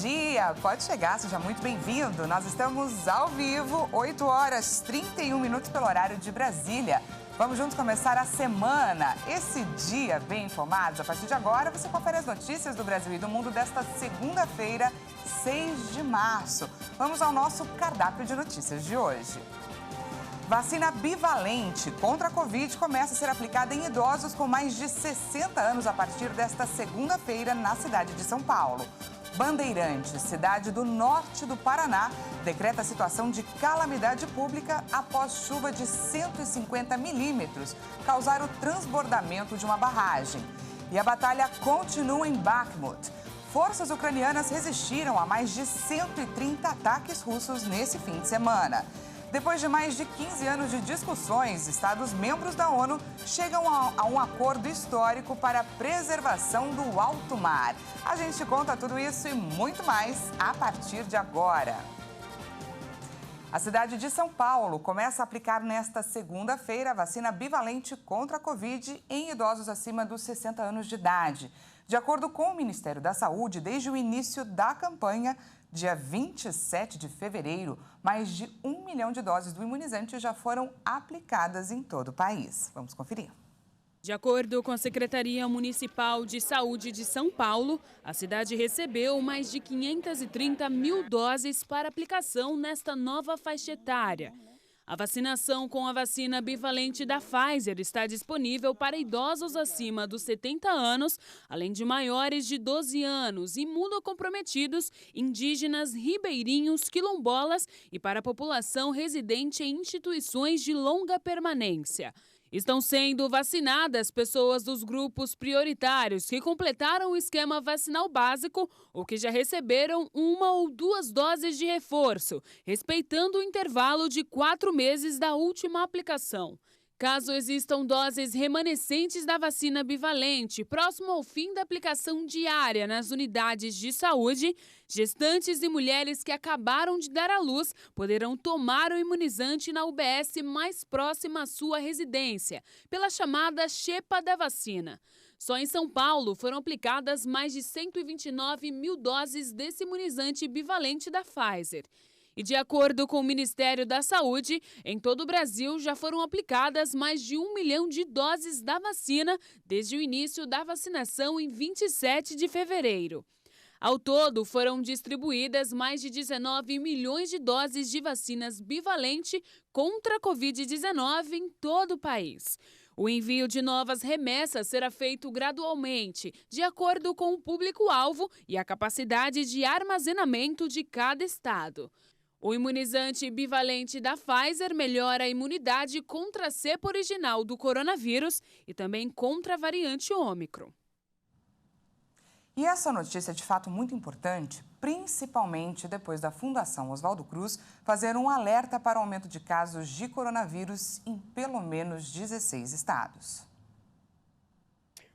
dia! Pode chegar, seja muito bem-vindo. Nós estamos ao vivo, 8 horas 31 minutos pelo horário de Brasília. Vamos juntos começar a semana. Esse dia bem informados. A partir de agora, você confere as notícias do Brasil e do mundo desta segunda-feira, 6 de março. Vamos ao nosso cardápio de notícias de hoje. Vacina bivalente contra a Covid começa a ser aplicada em idosos com mais de 60 anos a partir desta segunda-feira na cidade de São Paulo. Bandeirantes, cidade do norte do Paraná, decreta a situação de calamidade pública após chuva de 150 milímetros causar o transbordamento de uma barragem. E a batalha continua em Bakhmut. Forças ucranianas resistiram a mais de 130 ataques russos nesse fim de semana. Depois de mais de 15 anos de discussões, Estados-membros da ONU chegam a um acordo histórico para a preservação do alto mar. A gente conta tudo isso e muito mais a partir de agora. A cidade de São Paulo começa a aplicar nesta segunda-feira a vacina bivalente contra a Covid em idosos acima dos 60 anos de idade. De acordo com o Ministério da Saúde, desde o início da campanha, dia 27 de fevereiro, mais de 1 milhão de doses do imunizante já foram aplicadas em todo o país. Vamos conferir. De acordo com a Secretaria Municipal de Saúde de São Paulo, a cidade recebeu mais de 530 mil doses para aplicação nesta nova faixa etária. A vacinação com a vacina bivalente da Pfizer está disponível para idosos acima dos 70 anos, além de maiores de 12 anos, imunocomprometidos, indígenas, ribeirinhos, quilombolas e para a população residente em instituições de longa permanência. Estão sendo vacinadas pessoas dos grupos prioritários que completaram o esquema vacinal básico ou que já receberam 1 ou 2 doses de reforço, respeitando o intervalo de 4 meses da última aplicação. Caso existam doses remanescentes da vacina bivalente próximo ao fim da aplicação diária nas unidades de saúde, gestantes e mulheres que acabaram de dar à luz poderão tomar o imunizante na UBS mais próxima à sua residência, pela chamada xepa da vacina. Só em São Paulo foram aplicadas mais de 129 mil doses desse imunizante bivalente da Pfizer. E de acordo com o Ministério da Saúde, em todo o Brasil já foram aplicadas mais de 1 milhão de doses da vacina desde o início da vacinação em 27 de fevereiro. Ao todo, foram distribuídas mais de 19 milhões de doses de vacinas bivalente contra a Covid-19 em todo o país. O envio de novas remessas será feito gradualmente, de acordo com o público-alvo e a capacidade de armazenamento de cada estado. O imunizante bivalente da Pfizer melhora a imunidade contra a cepa original do coronavírus e também contra a variante Ômicron. E essa notícia é de fato muito importante, principalmente depois da Fundação Oswaldo Cruz fazer um alerta para o aumento de casos de coronavírus em pelo menos 16 estados.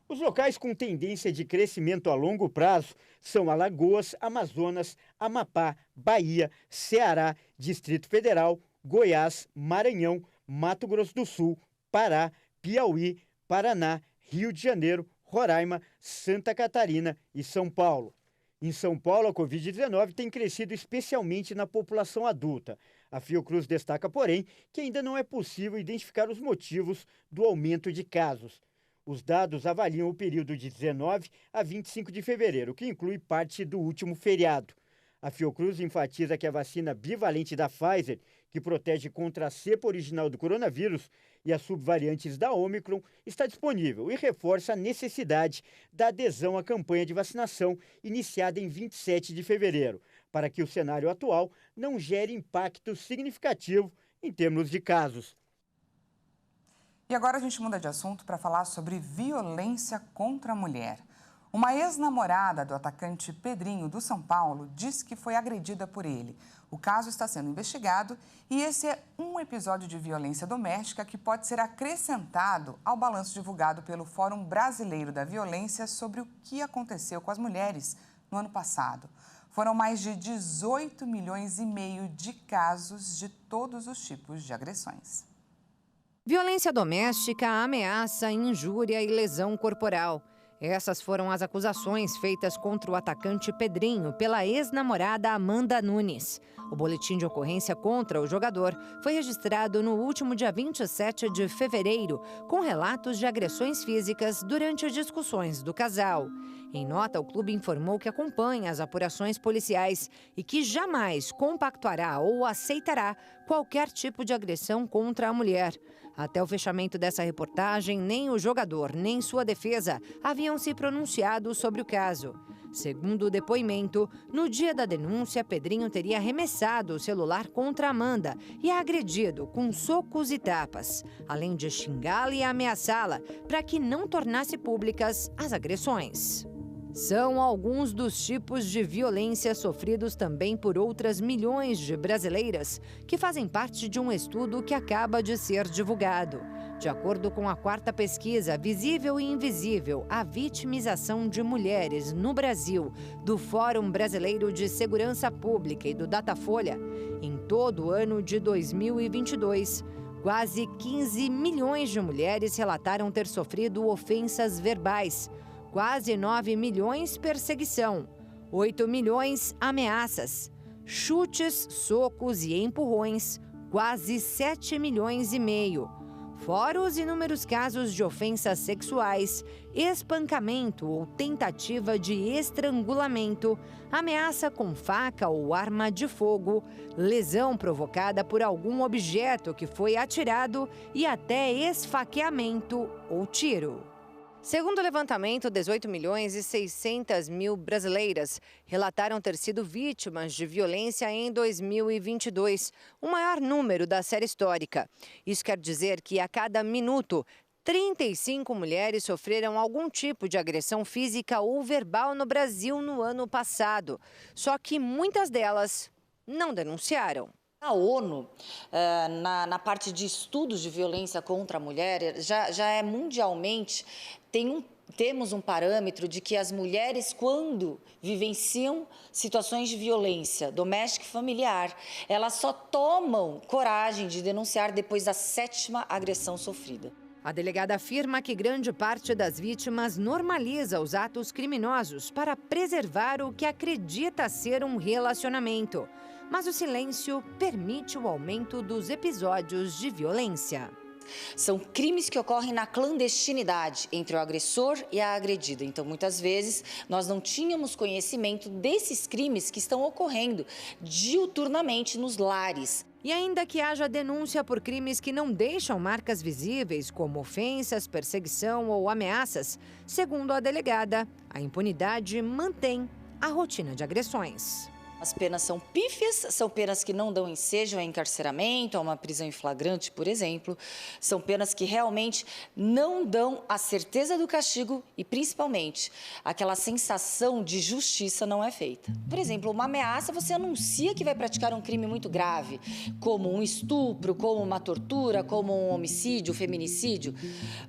Os locais com tendência de crescimento a longo prazo são Alagoas, Amazonas, Amapá, Bahia, Ceará, Distrito Federal, Goiás, Maranhão, Mato Grosso do Sul, Pará, Piauí, Paraná, Rio de Janeiro, Roraima, Santa Catarina e São Paulo. Em São Paulo, a Covid-19 tem crescido especialmente na população adulta. A Fiocruz destaca, porém, que ainda não é possível identificar os motivos do aumento de casos. Os dados avaliam o período de 19 a 25 de fevereiro, que inclui parte do último feriado. A Fiocruz enfatiza que a vacina bivalente da Pfizer, que protege contra a cepa original do coronavírus e as subvariantes da Ômicron, está disponível e reforça a necessidade da adesão à campanha de vacinação iniciada em 27 de fevereiro, para que o cenário atual não gere impacto significativo em termos de casos. E agora a gente muda de assunto para falar sobre violência contra a mulher. Uma ex-namorada do atacante Pedrinho, do São Paulo, disse que foi agredida por ele. O caso está sendo investigado e esse é um episódio de violência doméstica que pode ser acrescentado ao balanço divulgado pelo Fórum Brasileiro da Violência sobre o que aconteceu com as mulheres no ano passado. Foram mais de 18 milhões e meio de casos de todos os tipos de agressões. Violência doméstica, ameaça, injúria e lesão corporal. Essas foram as acusações feitas contra o atacante Pedrinho pela ex-namorada Amanda Nunes. O boletim de ocorrência contra o jogador foi registrado no último dia 27 de fevereiro, com relatos de agressões físicas durante discussões do casal. Em nota, o clube informou que acompanha as apurações policiais e que jamais compactuará ou aceitará qualquer tipo de agressão contra a mulher. Até o fechamento dessa reportagem, nem o jogador nem sua defesa haviam se pronunciado sobre o caso. Segundo o depoimento, no dia da denúncia, Pedrinho teria arremessado o celular contra Amanda e a agredido com socos e tapas, além de xingá-la e ameaçá-la para que não tornasse públicas as agressões. São alguns dos tipos de violência sofridos também por outras milhões de brasileiras que fazem parte de um estudo que acaba de ser divulgado. De acordo com a 4ª pesquisa Visível e Invisível, a vitimização de mulheres no Brasil, do Fórum Brasileiro de Segurança Pública e do Datafolha, em todo o ano de 2022, quase 15 milhões de mulheres relataram ter sofrido ofensas verbais, quase 9 milhões perseguição, 8 milhões ameaças, chutes, socos e empurrões, quase 7 milhões e meio. Fora os inúmeros casos de ofensas sexuais, espancamento ou tentativa de estrangulamento, ameaça com faca ou arma de fogo, lesão provocada por algum objeto que foi atirado e até esfaqueamento ou tiro. Segundo o levantamento, 18 milhões e 600 mil brasileiras relataram ter sido vítimas de violência em 2022, o maior número da série histórica. Isso quer dizer que a cada minuto, 35 mulheres sofreram algum tipo de agressão física ou verbal no Brasil no ano passado. Só que muitas delas não denunciaram. A ONU, na parte de estudos de violência contra a mulher, já é mundialmente, temos um parâmetro de que as mulheres, quando vivenciam situações de violência doméstica e familiar, elas só tomam coragem de denunciar depois da 7ª agressão sofrida. A delegada afirma que grande parte das vítimas normaliza os atos criminosos para preservar o que acredita ser um relacionamento. Mas o silêncio permite o aumento dos episódios de violência. São crimes que ocorrem na clandestinidade entre o agressor e a agredida. Então, muitas vezes, nós não tínhamos conhecimento desses crimes que estão ocorrendo diuturnamente nos lares. E ainda que haja denúncia por crimes que não deixam marcas visíveis, como ofensas, perseguição ou ameaças, segundo a delegada, a impunidade mantém a rotina de agressões. As penas são pífias, são penas que não dão ensejo a encarceramento, a uma prisão em flagrante, por exemplo. São penas que realmente não dão a certeza do castigo e, principalmente, aquela sensação de justiça não é feita. Por exemplo, uma ameaça, você anuncia que vai praticar um crime muito grave, como um estupro, como uma tortura, como um homicídio, feminicídio.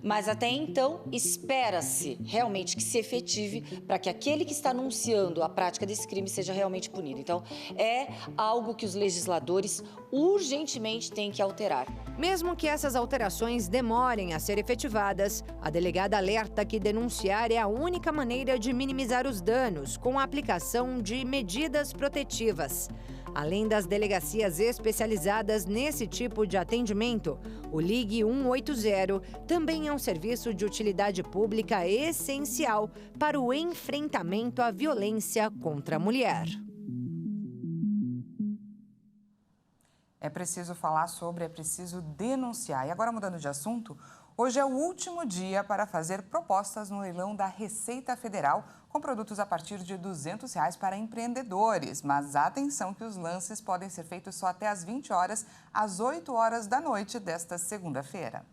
Mas até então, espera-se realmente que se efetive para que aquele que está anunciando a prática desse crime seja realmente punido. Então, é algo que os legisladores urgentemente têm que alterar. Mesmo que essas alterações demorem a ser efetivadas, a delegada alerta que denunciar é a única maneira de minimizar os danos com a aplicação de medidas protetivas. Além das delegacias especializadas nesse tipo de atendimento, o Ligue 180 também é um serviço de utilidade pública essencial para o enfrentamento à violência contra a mulher. É preciso falar sobre, é preciso denunciar. E agora, mudando de assunto, hoje é o último dia para fazer propostas no leilão da Receita Federal com produtos a partir de R$ 200 para empreendedores. Mas atenção que os lances podem ser feitos só até às 20 horas, às 8 horas da noite desta segunda-feira.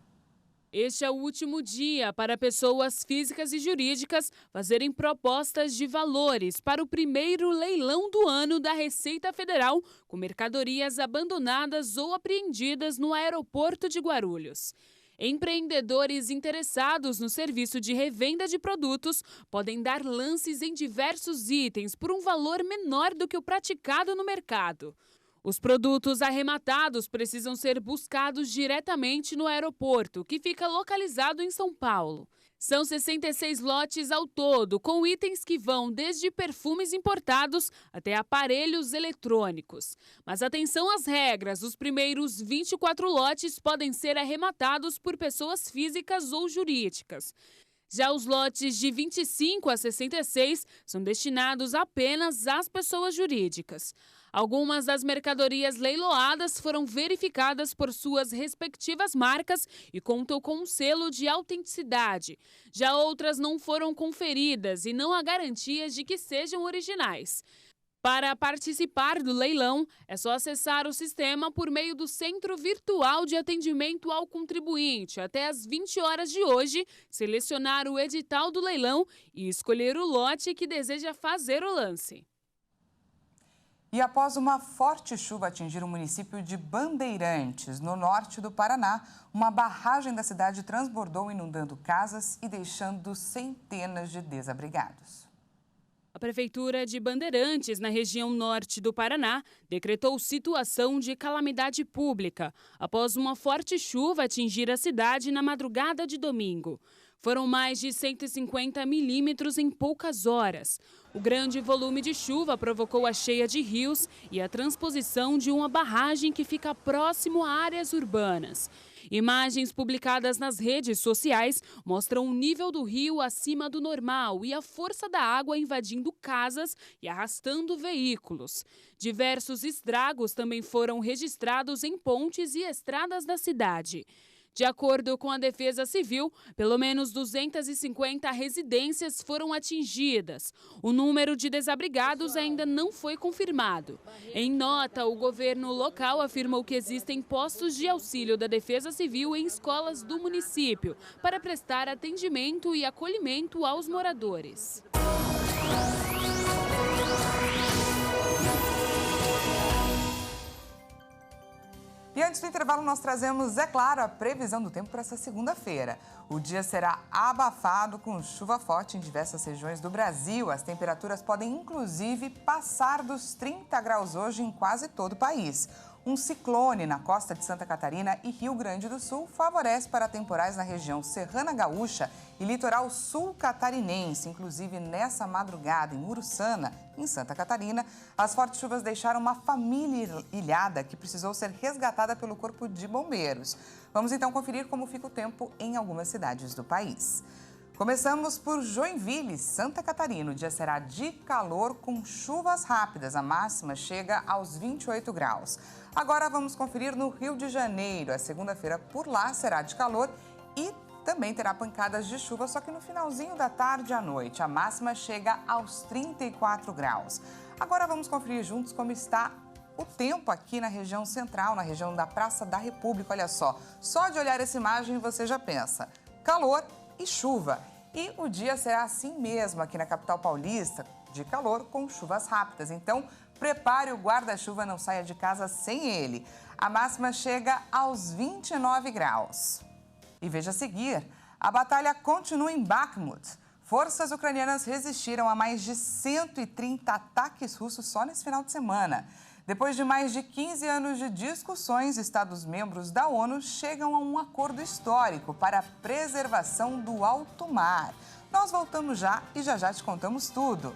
Este é o último dia para pessoas físicas e jurídicas fazerem propostas de valores para o primeiro leilão do ano da Receita Federal com mercadorias abandonadas ou apreendidas no aeroporto de Guarulhos. Empreendedores interessados no serviço de revenda de produtos podem dar lances em diversos itens por um valor menor do que o praticado no mercado. Os produtos arrematados precisam ser buscados diretamente no aeroporto, que fica localizado em São Paulo. São 66 lotes ao todo, com itens que vão desde perfumes importados até aparelhos eletrônicos. Mas atenção às regras, os primeiros 24 lotes podem ser arrematados por pessoas físicas ou jurídicas. Já os lotes de 25 a 66 são destinados apenas às pessoas jurídicas. Algumas das mercadorias leiloadas foram verificadas por suas respectivas marcas e contam com um selo de autenticidade. Já outras não foram conferidas e não há garantias de que sejam originais. Para participar do leilão, é só acessar o sistema por meio do Centro Virtual de Atendimento ao Contribuinte até às 20 horas de hoje, selecionar o edital do leilão e escolher o lote que deseja fazer o lance. E após uma forte chuva atingir o município de Bandeirantes, no norte do Paraná, uma barragem da cidade transbordou, inundando casas e deixando centenas de desabrigados. A Prefeitura de Bandeirantes, na região norte do Paraná, decretou situação de calamidade pública após uma forte chuva atingir a cidade na madrugada de domingo. Foram mais de 150 milímetros em poucas horas. O grande volume de chuva provocou a cheia de rios e a transposição de uma barragem que fica próximo a áreas urbanas. Imagens publicadas nas redes sociais mostram o nível do rio acima do normal e a força da água invadindo casas e arrastando veículos. Diversos estragos também foram registrados em pontes e estradas da cidade. De acordo com a Defesa Civil, pelo menos 250 residências foram atingidas. O número de desabrigados ainda não foi confirmado. Em nota, o governo local afirmou que existem postos de auxílio da Defesa Civil em escolas do município para prestar atendimento e acolhimento aos moradores. E antes do intervalo, nós trazemos, é claro, a previsão do tempo para essa segunda-feira. O dia será abafado com chuva forte em diversas regiões do Brasil. As temperaturas podem, inclusive, passar dos 30 graus hoje em quase todo o país. Um ciclone na costa de Santa Catarina e Rio Grande do Sul favorece para temporais na região Serrana Gaúcha e litoral sul catarinense. Inclusive, nessa madrugada, em Uruçana, em Santa Catarina, as fortes chuvas deixaram uma família ilhada que precisou ser resgatada pelo Corpo de Bombeiros. Vamos então conferir como fica o tempo em algumas cidades do país. Começamos por Joinville, Santa Catarina. O dia será de calor com chuvas rápidas. A máxima chega aos 28 graus. Agora vamos conferir no Rio de Janeiro. A segunda-feira por lá será de calor e também terá pancadas de chuva, só que no finalzinho da tarde e à noite. A máxima chega aos 34 graus. Agora vamos conferir juntos como está o tempo aqui na região central, na região da Praça da República. Olha só de olhar essa imagem você já pensa. Calor e chuva. E o dia será assim mesmo aqui na capital paulista, de calor com chuvas rápidas. Então, prepare o guarda-chuva, não saia de casa sem ele. A máxima chega aos 29 graus. E veja a seguir, a batalha continua em Bakhmut. Forças ucranianas resistiram a mais de 130 ataques russos só nesse final de semana. Depois de mais de 15 anos de discussões, Estados-membros da ONU chegam a um acordo histórico para a preservação do alto mar. Nós voltamos já e já te contamos tudo.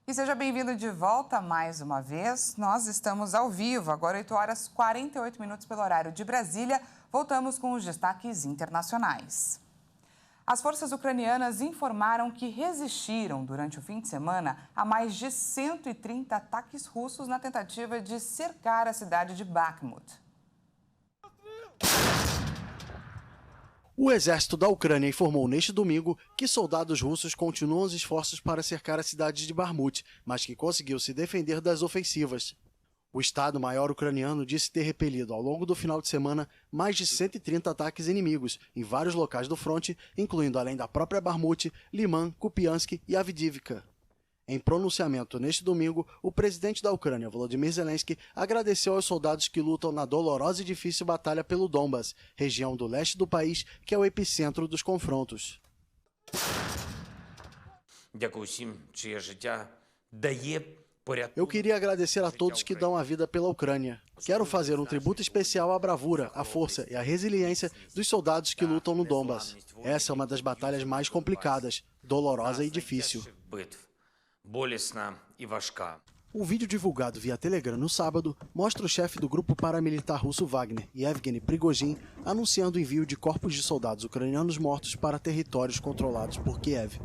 E seja bem-vindo de volta mais uma vez. Nós estamos ao vivo, agora 8 horas 48 minutos pelo horário de Brasília. Voltamos com os destaques internacionais. As forças ucranianas informaram que resistiram durante o fim de semana a mais de 130 ataques russos na tentativa de cercar a cidade de Bakhmut. O exército da Ucrânia informou neste domingo que soldados russos continuam os esforços para cercar a cidade de Bakhmut, mas que conseguiu se defender das ofensivas. O Estado-Maior ucraniano disse ter repelido ao longo do final de semana mais de 130 ataques inimigos em vários locais do fronte, incluindo além da própria Bakhmut, Liman, Kupiansk e Avdiivka. Em pronunciamento neste domingo, o presidente da Ucrânia, Volodymyr Zelensky, agradeceu aos soldados que lutam na dolorosa e difícil batalha pelo Donbas, região do leste do país, que é o epicentro dos confrontos. Eu queria agradecer a todos que dão a vida pela Ucrânia. Quero fazer um tributo especial à bravura, à força e à resiliência dos soldados que lutam no Donbas. Essa é uma das batalhas mais complicadas, dolorosa e difícil. O vídeo divulgado via Telegram no sábado mostra o chefe do grupo paramilitar russo Wagner, Yevgeny Prigozhin, anunciando o envio de corpos de soldados ucranianos mortos para territórios controlados por Kiev.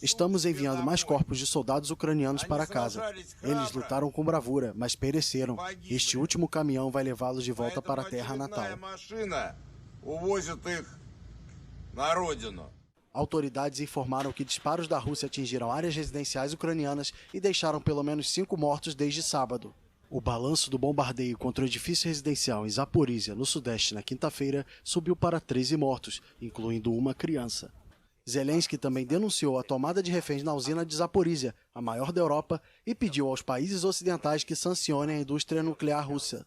Estamos enviando mais corpos de soldados ucranianos para casa. Eles lutaram com bravura, mas pereceram. Este último caminhão vai levá-los de volta para a terra natal. Autoridades informaram que disparos da Rússia atingiram áreas residenciais ucranianas e deixaram pelo menos 5 mortos desde sábado. O balanço do bombardeio contra o edifício residencial em Zaporizhia, no sudeste, na quinta-feira, subiu para 13 mortos, incluindo uma criança. Zelensky também denunciou a tomada de reféns na usina de Zaporizhia, a maior da Europa, e pediu aos países ocidentais que sancionem a indústria nuclear russa.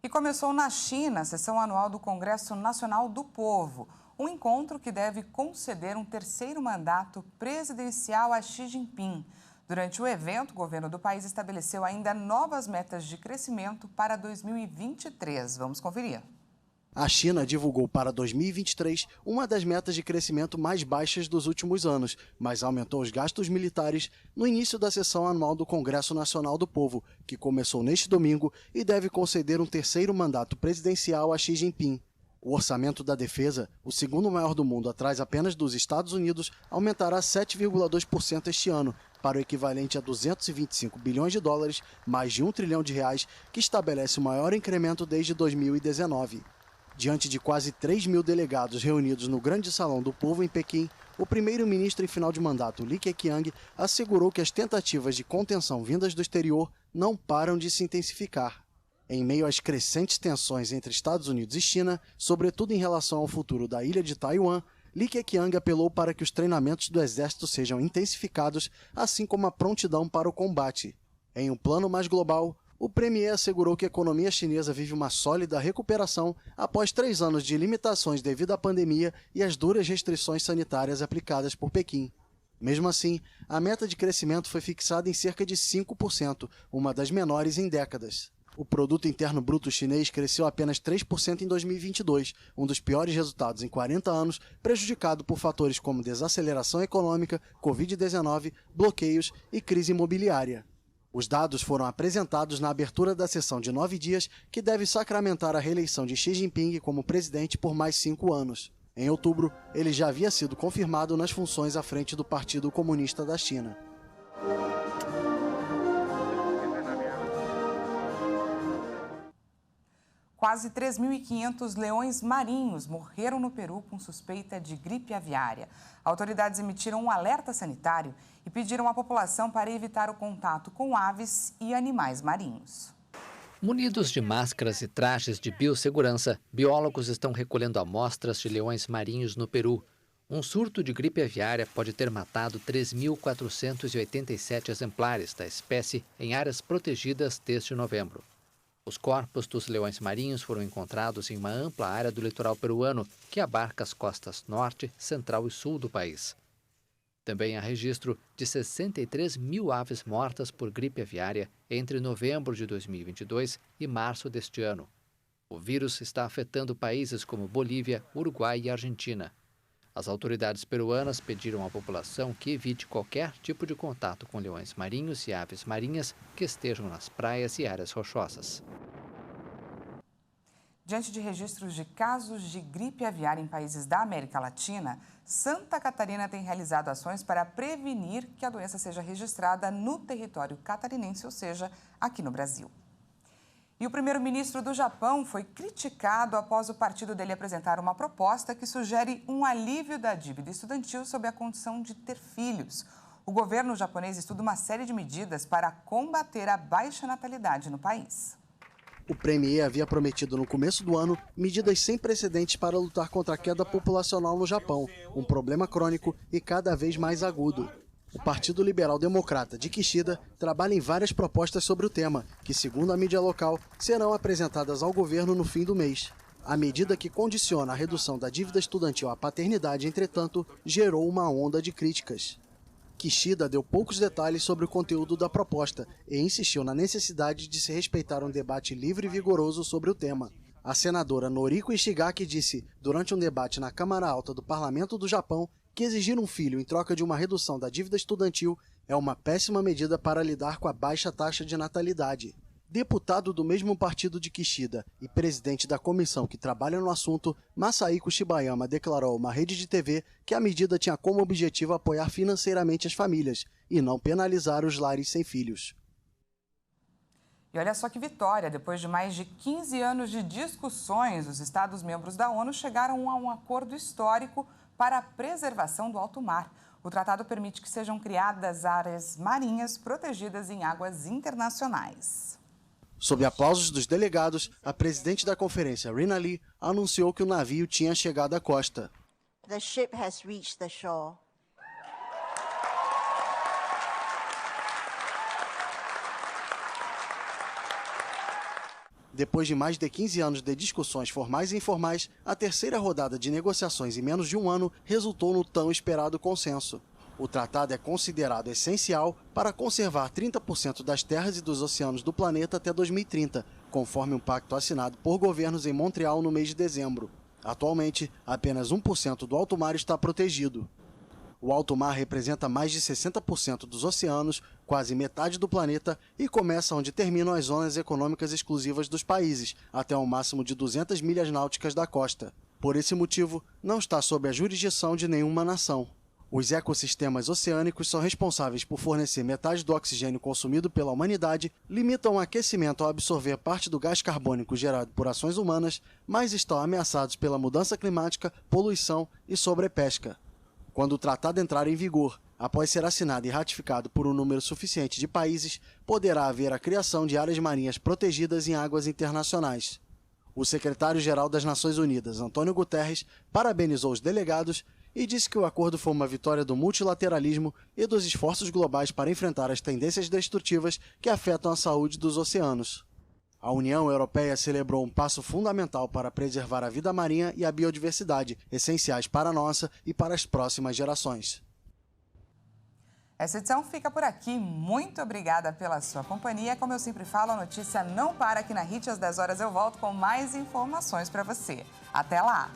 E começou na China a sessão anual do Congresso Nacional do Povo, um encontro que deve conceder um terceiro mandato presidencial a Xi Jinping. Durante o evento, o governo do país estabeleceu ainda novas metas de crescimento para 2023. Vamos conferir. A China divulgou para 2023 uma das metas de crescimento mais baixas dos últimos anos, mas aumentou os gastos militares no início da sessão anual do Congresso Nacional do Povo, que começou neste domingo e deve conceder um terceiro mandato presidencial a Xi Jinping. O orçamento da defesa, o segundo maior do mundo atrás apenas dos Estados Unidos, aumentará 7,2% este ano, para o equivalente a 225 bilhões de dólares, mais de R$1 trilhão, que estabelece o maior incremento desde 2019. Diante de quase 3 mil delegados reunidos no Grande Salão do Povo em Pequim, o primeiro-ministro em final de mandato, Li Keqiang, assegurou que as tentativas de contenção vindas do exterior não param de se intensificar. Em meio às crescentes tensões entre Estados Unidos e China, sobretudo em relação ao futuro da ilha de Taiwan, Li Keqiang apelou para que os treinamentos do exército sejam intensificados, assim como a prontidão para o combate. Em um plano mais global, o premier assegurou que a economia chinesa vive uma sólida recuperação após 3 anos de limitações devido à pandemia e às duras restrições sanitárias aplicadas por Pequim. Mesmo assim, a meta de crescimento foi fixada em cerca de 5%, uma das menores em décadas. O produto interno bruto chinês cresceu apenas 3% em 2022, um dos piores resultados em 40 anos, prejudicado por fatores como desaceleração econômica, Covid-19, bloqueios e crise imobiliária. Os dados foram apresentados na abertura da sessão de 9 dias, que deve sacramentar a reeleição de Xi Jinping como presidente por mais 5 anos. Em outubro, ele já havia sido confirmado nas funções à frente do Partido Comunista da China. Quase 3.500 leões marinhos morreram no Peru com suspeita de gripe aviária. Autoridades emitiram um alerta sanitário e pediram à população para evitar o contato com aves e animais marinhos. Munidos de máscaras e trajes de biossegurança, biólogos estão recolhendo amostras de leões marinhos no Peru. Um surto de gripe aviária pode ter matado 3.487 exemplares da espécie em áreas protegidas desde novembro. Os corpos dos leões marinhos foram encontrados em uma ampla área do litoral peruano, que abarca as costas norte, central e sul do país. Também há registro de 63 mil aves mortas por gripe aviária entre novembro de 2022 e março deste ano. O vírus está afetando países como Bolívia, Uruguai e Argentina. As autoridades peruanas pediram à população que evite qualquer tipo de contato com leões marinhos e aves marinhas que estejam nas praias e áreas rochosas. Diante de registros de casos de gripe aviária em países da América Latina, Santa Catarina tem realizado ações para prevenir que a doença seja registrada no território catarinense, ou seja, aqui no Brasil. E o primeiro-ministro do Japão foi criticado após o partido dele apresentar uma proposta que sugere um alívio da dívida estudantil sob a condição de ter filhos. O governo japonês estuda uma série de medidas para combater a baixa natalidade no país. O premier havia prometido no começo do ano medidas sem precedentes para lutar contra a queda populacional no Japão, um problema crônico e cada vez mais agudo. O Partido Liberal Democrata de Kishida trabalha em várias propostas sobre o tema, que, segundo a mídia local, serão apresentadas ao governo no fim do mês. A medida que condiciona a redução da dívida estudantil à paternidade, entretanto, gerou uma onda de críticas. Kishida deu poucos detalhes sobre o conteúdo da proposta e insistiu na necessidade de se respeitar um debate livre e vigoroso sobre o tema. A senadora Noriko Ishigaki disse, durante um debate na Câmara Alta do Parlamento do Japão, que exigir um filho em troca de uma redução da dívida estudantil é uma péssima medida para lidar com a baixa taxa de natalidade. Deputado do mesmo partido de Kishida e presidente da comissão que trabalha no assunto, Masahiko Shibayama declarou a uma rede de TV que a medida tinha como objetivo apoiar financeiramente as famílias e não penalizar os lares sem filhos. E olha só que vitória, depois de mais de 15 anos de discussões, os Estados-membros da ONU chegaram a um acordo histórico para a preservação do alto mar. O tratado permite que sejam criadas áreas marinhas protegidas em águas internacionais. Sob aplausos dos delegados, a presidente da conferência, Rina Lee, anunciou que o navio tinha chegado à costa. The ship has reached the shore. Depois de mais de 15 anos de discussões formais e informais, a terceira rodada de negociações em menos de um ano resultou no tão esperado consenso. O tratado é considerado essencial para conservar 30% das terras e dos oceanos do planeta até 2030, conforme um pacto assinado por governos em Montreal no mês de dezembro. Atualmente, apenas 1% do alto mar está protegido. O alto mar representa mais de 60% dos oceanos, quase metade do planeta, e começa onde terminam as zonas econômicas exclusivas dos países, até um máximo de 200 milhas náuticas da costa. Por esse motivo, não está sob a jurisdição de nenhuma nação. Os ecossistemas oceânicos são responsáveis por fornecer metade do oxigênio consumido pela humanidade, limitam o aquecimento ao absorver parte do gás carbônico gerado por ações humanas, mas estão ameaçados pela mudança climática, poluição e sobrepesca. Quando o tratado entrar em vigor, após ser assinado e ratificado por um número suficiente de países, poderá haver a criação de áreas marinhas protegidas em águas internacionais. O secretário-geral das Nações Unidas, Antônio Guterres, parabenizou os delegados e disse que o acordo foi uma vitória do multilateralismo e dos esforços globais para enfrentar as tendências destrutivas que afetam a saúde dos oceanos. A União Europeia celebrou um passo fundamental para preservar a vida marinha e a biodiversidade, essenciais para a nossa e para as próximas gerações. Essa edição fica por aqui. Muito obrigada pela sua companhia. Como eu sempre falo, a notícia não para aqui na HIT. Às 10 horas eu volto com mais informações para você. Até lá!